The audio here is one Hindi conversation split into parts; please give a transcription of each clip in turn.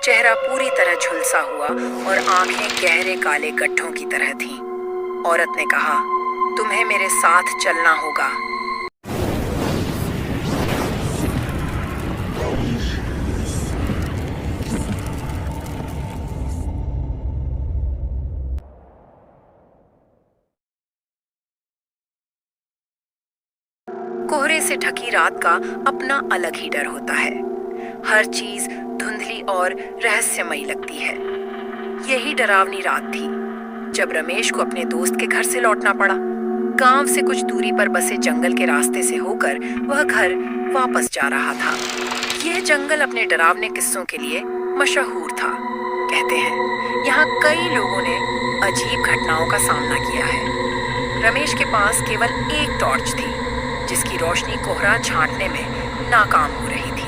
चेहरा पूरी तरह झुलसा हुआ और आंखें गहरे काले गड्ढों की तरह थीं। औरत ने कहा, तुम्हें मेरे साथ चलना होगा। कोहरे से ढकी रात का अपना अलग ही डर होता है। हर चीज धुंधली और रहस्यमयी लगती है। यही डरावनी रात थी जब रमेश को अपने दोस्त के घर से लौटना पड़ा। गांव से कुछ दूरी पर बसे जंगल के रास्ते से होकर वह घर वापस जा रहा था। यह जंगल अपने डरावने किस्सों के लिए मशहूर था। कहते हैं यहाँ कई लोगों ने अजीब घटनाओं का सामना किया है। रमेश के पास केवल एक टॉर्च थी जिसकी रोशनी कोहरा छांटने में नाकाम हो रही थी।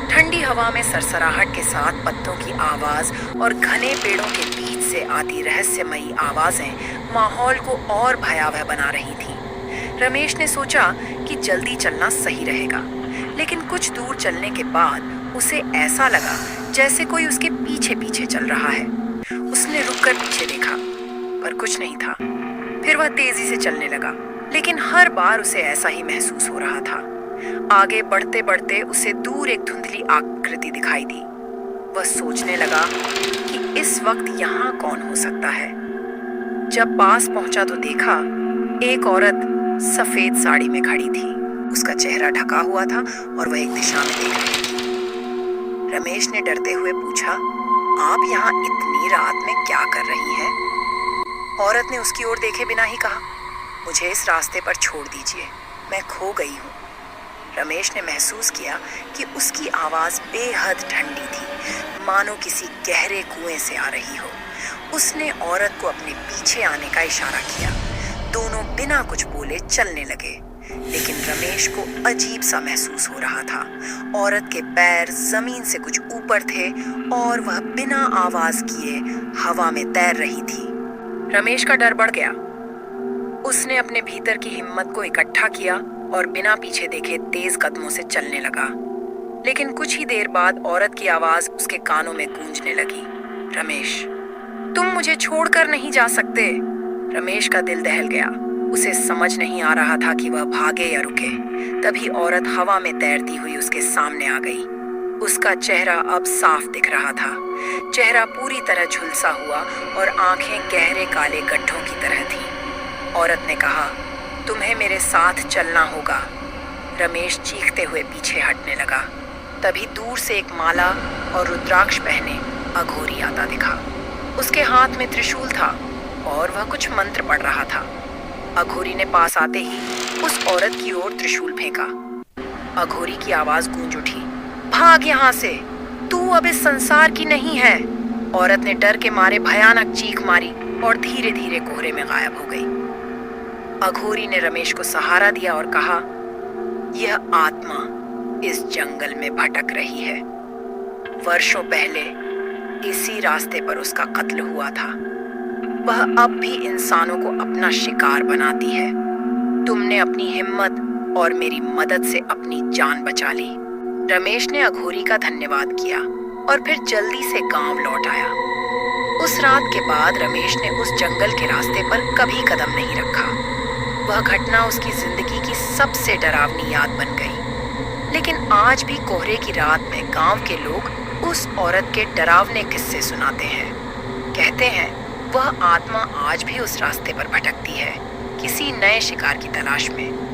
ठंडी हवा में सरसराहट के साथ पत्तों की आवाज और घने पेड़ों के बीच से आती रहस्यमयी आवाजें माहौल को और भयावह बना रही थी। रमेश ने सोचा कि जल्दी चलना सही रहेगा, लेकिन कुछ दूर चलने के बाद उसे ऐसा लगा जैसे कोई उसके पीछे पीछे चल रहा है। उसने रुककर पीछे देखा, पर कुछ नहीं था। फिर वह तेजी से चलने लगा, लेकिन हर बार उसे ऐसा ही महसूस हो रहा था। आगे बढ़ते बढ़ते उसे दूर एक धुंधली आकृति दिखाई दी। वह सोचने लगा कि इस वक्त यहाँ कौन हो सकता है। जब पास पहुंचा तो देखा एक औरत सफेद साड़ी में खड़ी थी। उसका चेहरा ढका हुआ था और वह एक दिशा में देख रही थी। रमेश ने डरते हुए पूछा, आप यहाँ इतनी रात में क्या कर रही हैं? औरत ने उसकी ओर देखे बिना ही कहा, मुझे इस रास्ते पर छोड़ दीजिए, मैं खो गई हूँ। रमेश ने महसूस किया कि उसकी आवाज़ बेहद ठंडी थी, मानो किसी गहरे कुएं से आ रही हो। उसने औरत को अपने पीछे आने का इशारा किया। दोनों बिना कुछ बोले चलने लगे, लेकिन रमेश को अजीब सा महसूस हो रहा था। औरत के पैर जमीन से कुछ ऊपर थे और वह बिना आवाज़ किए हवा में तैर रही थी। रमेश का डर बढ़ गया। उसने अपने भीतर की हिम्मत को इकट्ठा किया और बिना पीछे देखे तेज कदमों से चलने लगा। लेकिन कुछ ही देर बाद औरत की आवाज उसके कानों में गूंजने लगी, रमेश, तुम मुझे छोड़कर नहीं जा सकते। रमेश का दिल दहल गया। उसे समझ नहीं आ रहा था कि वह भागे या रुके। तभी औरत हवा में तैरती हुई उसके सामने आ गई। उसका चेहरा अब साफ दिख रहा था। चेहरा पूरी तरह झुलसा हुआ और आंखें गहरे काले गड्ढों की तरह थीं। औरत ने कहा, तुम्हें मेरे साथ चलना होगा। रमेश चीखते हुए पीछे हटने लगा। तभी दूर से एक माला और रुद्राक्ष पहने अघोरी आता दिखा। उसके हाथ में त्रिशूल था और वह कुछ मंत्र पढ़ रहा था। अघोरी ने पास आते ही उस औरत की ओर त्रिशूल फेंका। अघोरी की आवाज गूंज उठी, भाग यहाँ से, तू अब इस संसार की नहीं है। औरत ने डर के मारे भयानक चीख मारी और धीरे धीरे कोहरे में गायब हो गई। अघोरी ने रमेश को सहारा दिया और कहा, यह आत्मा इस जंगल में भटक रही है। वर्षों पहले इसी रास्ते पर उसका कत्ल हुआ था। वह अब भी इंसानों को अपना शिकार बनाती है। तुमने अपनी हिम्मत और मेरी मदद से अपनी जान बचा ली। रमेश ने अघोरी का धन्यवाद किया और फिर जल्दी से गांव लौट आया। उस रात के बाद रमेश ने उस जंगल के रास्ते पर कभी कदम नहीं रखा। वह घटना उसकी जिंदगी की सबसे डरावनी याद बन गई। लेकिन आज भी कोहरे की रात में गांव के लोग उस औरत के डरावने किस्से सुनाते हैं। कहते हैं वह आत्मा आज भी उस रास्ते पर भटकती है, किसी नए शिकार की तलाश में।